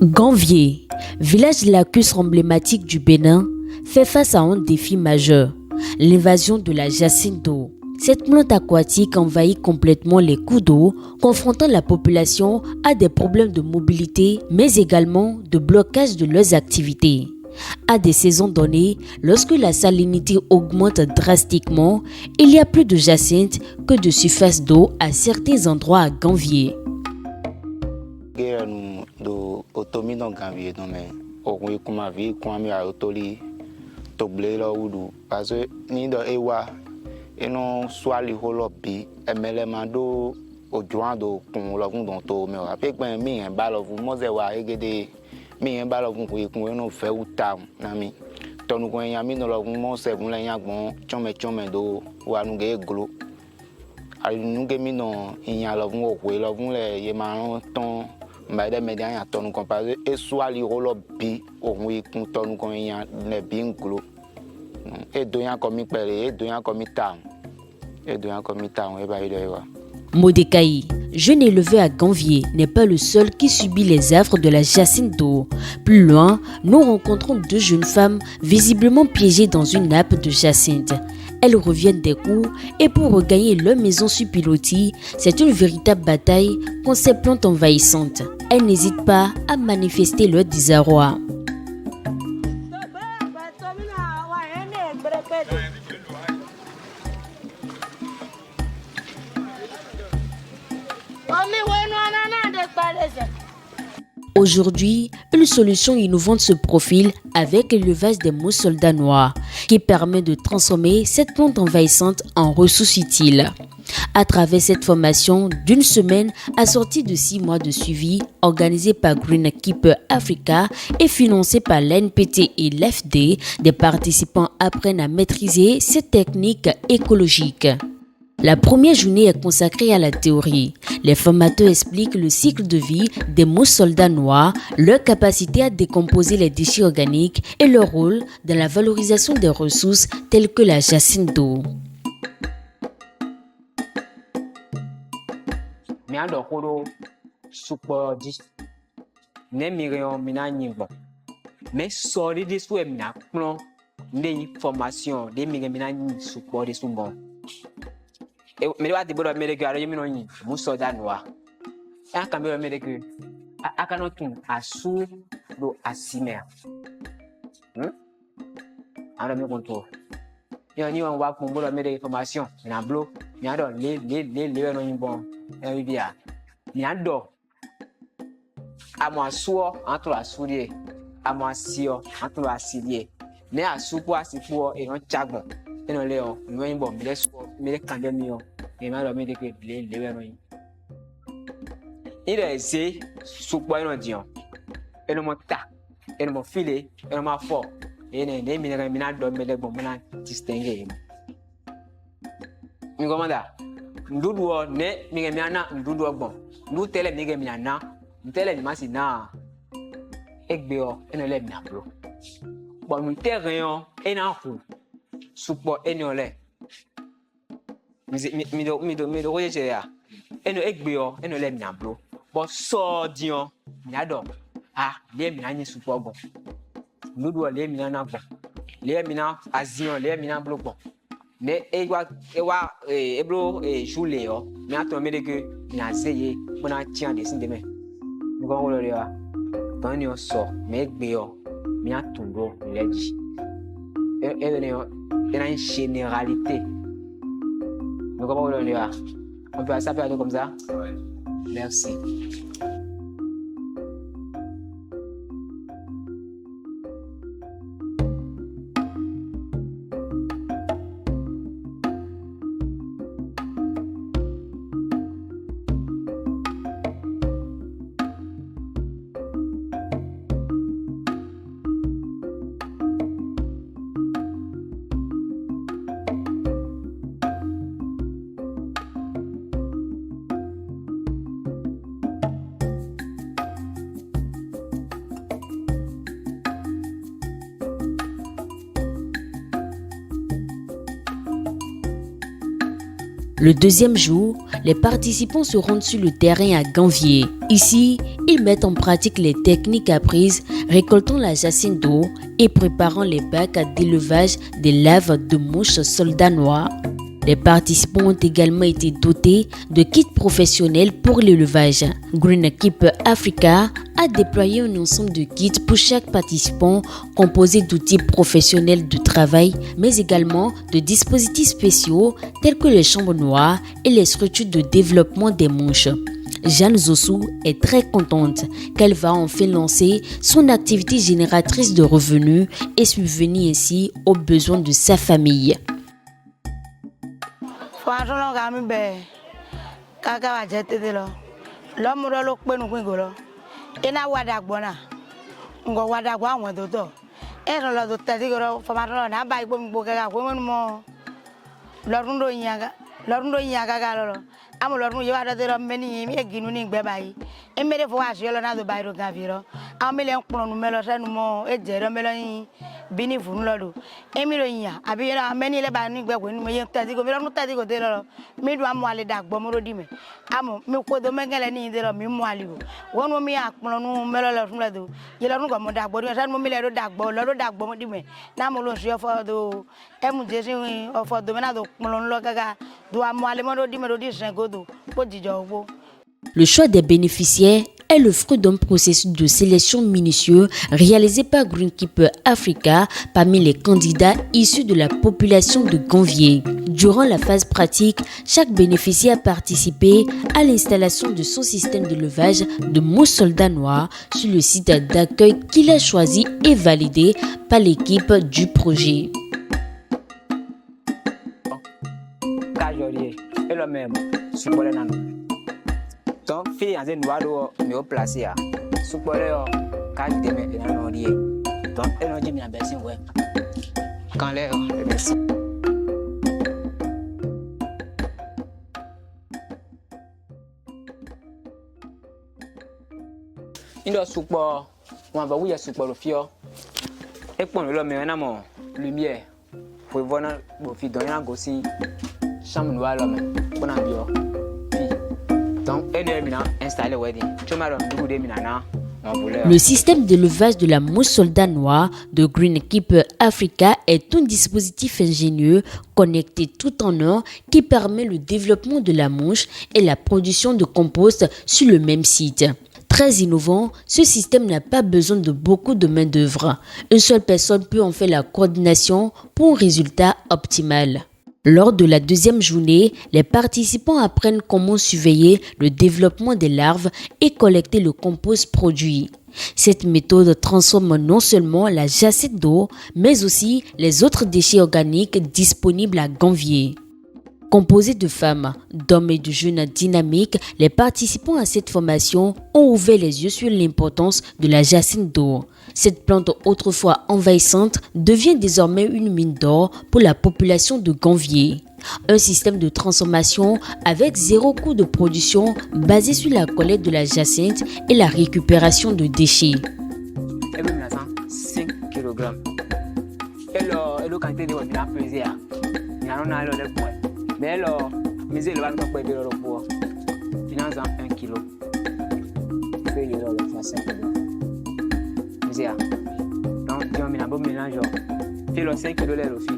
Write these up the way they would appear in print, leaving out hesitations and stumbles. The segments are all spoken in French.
Ganvié, village lacustre emblématique du Bénin, fait face à un défi majeur, l'invasion de la jacinthe d'eau. Cette plante aquatique envahit complètement les cours d'eau, confrontant la population à des problèmes de mobilité, mais également de blocage de leurs activités. À des saisons données, lorsque la salinité augmente drastiquement, il y a plus de jacinthe que de surface d'eau à certains endroits à Ganvié. Do otomi no ganvier no me okun kuma vi kuma mi otoli to ble lo wudu parce que ni do ewa eno swali holo bi emele mando ojuan do kun lo kun don to me wa pe gben mi en ba lo fu mo se wa egede mi en ba lo kun kun eno fe uta na mi tonu ko yan mi no lo kun mo se kun le yan gbon chome do wa nu ge glo ali nu ge mi no yan lo kun okwe lo kun le ye ma ton mbade media ya tonu comparé et soit li rolo bi ohun ikun tonu kon yan ne bi nglo e do yan komi pere e do yan komi ta e ba ide wa. Modekaï, jeune élevé à Ganvié, n'est pas le seul qui subit les affres de la jacinthe d'eau. Plus loin, nous rencontrons deux jeunes femmes visiblement piégées dans une nappe de jacinthe. Elles reviennent des cours et pour regagner leur maison sur pilotis, c'est une véritable bataille contre ces plantes envahissantes. Elles n'hésitent pas à manifester leur désarroi. Aujourd'hui, une solution innovante se profile avec l'élevage des mousses soldats noirs qui permet de transformer cette plante envahissante en ressource utile. À travers cette formation d'une semaine assortie de 6 mois de suivi organisée par Greenkeeper Africa et financée par l'NPT et l'FD, des participants apprennent à maîtriser ces techniques écologiques. La première journée est consacrée à la théorie. Les formateurs expliquent le cycle de vie des mousses soldats noirs, leur capacité à décomposer les déchets organiques et leur rôle dans la valorisation des ressources telles que la jacinthe d'eau. Mais sorry this way mina plan des formations des mina support des sumbon e me wa de bodo me de garo yemi no yin mu so da noa e aka me me de ke aka no tun asu do asime ara me konto yo ni won wa kun bodo me de formation na blo mi ado le no yin bon e bia mi ado amo asuo anto asudie amo asio anto asidie ne asupo asipo e no chagbon eno leo no yin bon mi le kande mi o e ma lo mi de ke le no yin il est c'est supo eno dion eno mo ta eno mo file eno ma fo ene ne mi na do me le bon na distinguer mi komanda ndudu ne mi na ndudu bon ndu tele mi na tele mi masi na egbe o eno le mi na bro bon mi terrain ena hu supo eno le mi do oje ya eno egbe o eno le mi na bro bon so dion mi ado le mi na yin supo bon ndudu le mi na bon le mi na azion le mi na bro bon mais ebro jule o mi ato me de que mi na seye bona tian de sin de me mi ko wo le wa ton ni o so me egbe o mi atundo leji et une généralité. Donc, comment on le va? On peut s'appeler comme ça? Ouais. Merci. Le deuxième jour, les participants se rendent sur le terrain à Ganvié. Ici, ils mettent en pratique les techniques apprises, récoltant la jacinthe d'eau et préparant les bacs d'élevage des larves de mouches soldats noirs. Les participants ont également été dotés de kits professionnels pour l'élevage. Greenkeeper Africa a déployé un ensemble de kits pour chaque participant composé d'outils professionnels de travail, mais également de dispositifs spéciaux tels que les chambres noires et les structures de développement des mouches. Jeanne Zossou est très contente qu'elle va enfin lancer son activité génératrice de revenus et subvenir ainsi aux besoins de sa famille. Amolorun ye wada de meni mi eginu ni gbe bayi e mere fo wa se lo na do bayi ro gaviro amele npon nu melo se nu mo e je ro melo yin bini fun lo do e mi ro yin abi ra meni le ba ni gbe ko ni mo ye tati go mi lo nu tati go de lo mi do amu ale dagbo mo ro di me amo mi ko do mengele ni de lo mi mu ali go wonu mi apon nu melo lo fun le do ye lo nu go mo dagbo di se mo mi le ro dagbo mo di me na mo lo se ofo do e mu je sin ofo do me na do pon lo gaga do amu ale mo ro di me ro di sen go. Le choix des bénéficiaires est le fruit d'un processus de sélection minutieux réalisé par Greenkeeper Africa parmi les candidats issus de la population de Ganvié. Durant la phase pratique, chaque bénéficiaire a participé à l'installation de son système d'élevage de mouches soldats noirs sur le site d'accueil qu'il a choisi et validé par l'équipe du projet. Supporter nano donc fi anze nuado mi o place ya supporter yo ka de me na no die donc e no jimi na besin we kan le o besin indo support on va oui support fio e pon lo me na mo lumière faut voir na bo fi don na go si chambre noire là mais bon ambiance donc le système d'élevage de la mouche soldat noire de Greenkeeper Africa est un dispositif ingénieux connecté tout en un qui permet le développement de la mouche et la production de compost sur le même site. Très innovant, ce système n'a pas besoin de beaucoup de main-d'œuvre. Une seule personne peut en faire la coordination pour un résultat optimal. Lors de la deuxième journée, les participants apprennent comment surveiller le développement des larves et collecter le compost produit. Cette méthode transforme non seulement la jacinthe d'eau, mais aussi les autres déchets organiques disponibles à Ganvié. Composés de femmes, d'hommes et de jeunes dynamiques, les participants à cette formation ont ouvert les yeux sur l'importance de la jacinthe d'eau. Cette plante autrefois envahissante devient désormais une mine d'or pour la population de Ganvié. Un système de transformation avec zéro coût de production basé sur la collecte de la jacinthe et la récupération de déchets. 5 kg. Et le quantité de mais alors, misez le banque pour le repos. Finance 1 kg. Fait le 5 kg. Misez. Donc, on a un bon mélange. Fait le 5 kg le fi.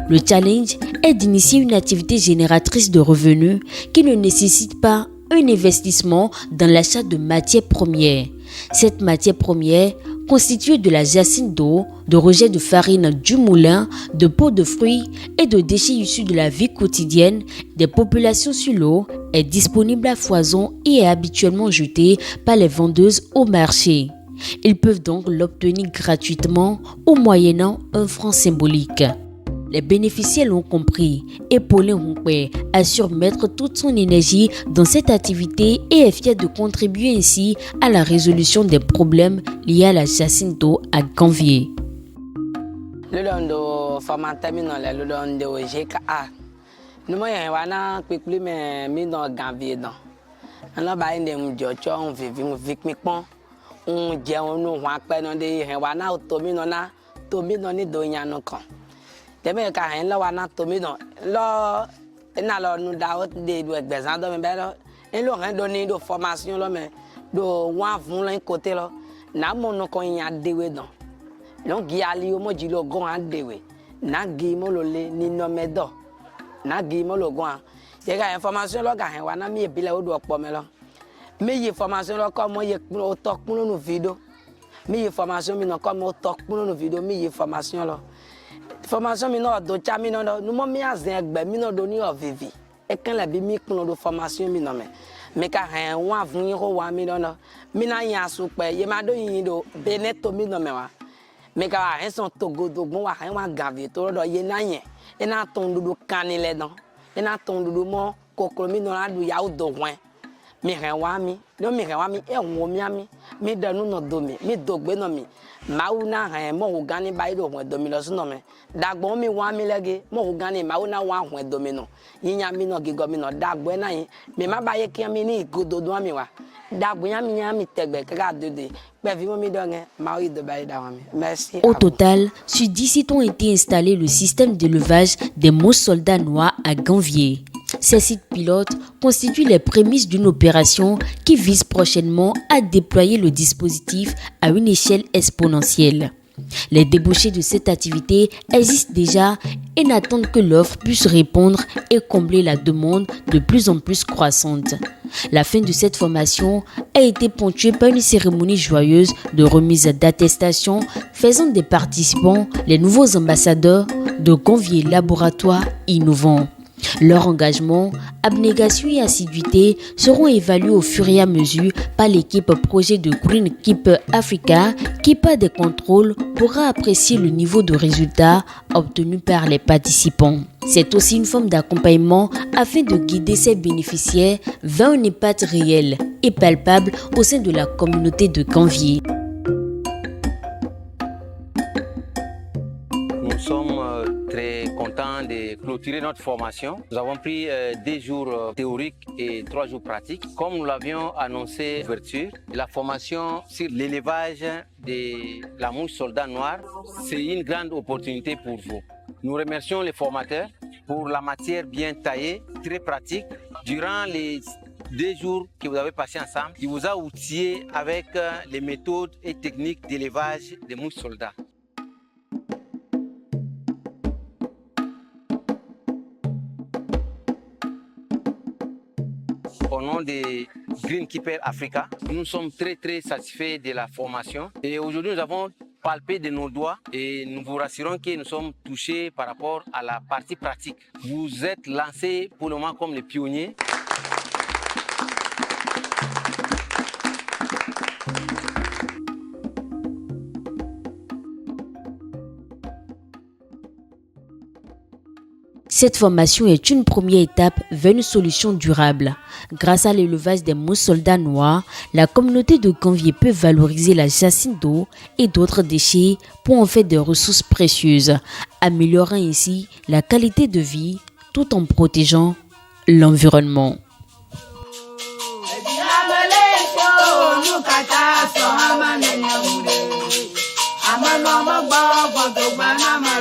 Le challenge est d'initier une activité génératrice de revenus qui ne nécessite pas un investissement dans l'achat de matières premières. Cette matière première, constituée de la jacinthe d'eau, de rejets de farine du moulin, de peaux de fruits et de déchets issus de la vie quotidienne des populations sur l'eau, est disponible à foison et est habituellement jetée par les vendeuses au marché. Ils peuvent donc l'obtenir gratuitement ou moyennant un franc symbolique. Les bénéficiaires l'ont compris et Pauline Hunkwe assure mettre toute son énergie dans cette activité et est fier de contribuer ainsi à la résolution des problèmes liés à la jacinthe d'eau à Ganvié. Deme ka hen la wana tomi no lo ena lo nu da o de do exam do me be lo en lo ren do ni do formation lo me do wa fun lo côté lo na mo no ko yan dewe don non gi ali o mo ji lo gon an dewe na gi mo lo le ni no me do na gi mo lo gon ye ka information lo ga hen wa na mi e bile o do opo me lo me ye formation lo ko mo ye o tok kun no video me ye formation mi no ko mo tok kun no video me ye formation lo formation mi no do cha mi no no mo mi azen egbe mi no do ni ovivi e kan la bi mi kun do formation mi no me ka hen wa fun yin ho wa mi no no mi na yan su pe ye ma do yin do beneto mi no me wa me ka hen son togo do gbon wa hen wa gavi to do ye na yen e na ton do kanile don e na ton do mo kokoro mi no na do ya o do wen mi hen wa mi no mi hen wa mi e won mi danu no do mi dogbe no mi mauna hen mo gani bai do won do mi lo suno me dagbo mi wa mi lege mo gani mauna wa won do mi no yinya mi no gigo mi no dagbo na yin mi ma ba ye ki mi ni igodo do mi wa dagbo ya mi tegbe ka dede pe vi mo mi do nge ma o do bai da wa mi merci. Au total, sur 10 sites ont été installés le système d'élevage des mousses soldats noirs à Ganvier. Ces sites pilotes constituent les prémices d'une opération qui vise prochainement à déployer le dispositif à une échelle exponentielle. Les débouchés de cette activité existent déjà et n'attendent que l'offre puisse répondre et combler la demande de plus en plus croissante. La fin de cette formation a été ponctuée par une cérémonie joyeuse de remise d'attestation faisant des participants les nouveaux ambassadeurs de Ganvier Laboratoire Innovant. Leur engagement, abnégation et assiduité seront évalués au fur et à mesure par l'équipe projet de Green Keep Africa qui, par des contrôles, pourra apprécier le niveau de résultat obtenu par les participants. C'est aussi une forme d'accompagnement afin de guider ces bénéficiaires vers un impact réel et palpable au sein de la communauté de Ganvier. Nous sommes très contents de clôturer notre formation. Nous avons pris 2 jours théoriques et 3 jours pratiques. Comme nous l'avions annoncé à l'ouverture, la formation sur l'élevage de la mouche soldat noire, c'est une grande opportunité pour vous. Nous remercions les formateurs pour la matière bien taillée, très pratique. Durant les 2 jours que vous avez passé ensemble, il vous a outillé avec les méthodes et techniques d'élevage des mouches soldats. Au nom de Green Keeper Africa, nous sommes très satisfaits de la formation et aujourd'hui nous avons palpé de nos doigts et nous vous rassurons que nous sommes touchés par rapport à la partie pratique. Vous êtes lancés pour le moment comme les pionniers. Cette formation est une première étape vers une solution durable. Grâce à l'élevage des mousses soldats noirs, la communauté de Ganvier peut valoriser la jacinthe d'eau et d'autres déchets pour en faire des ressources précieuses, améliorant ainsi la qualité de vie tout en protégeant l'environnement. Ama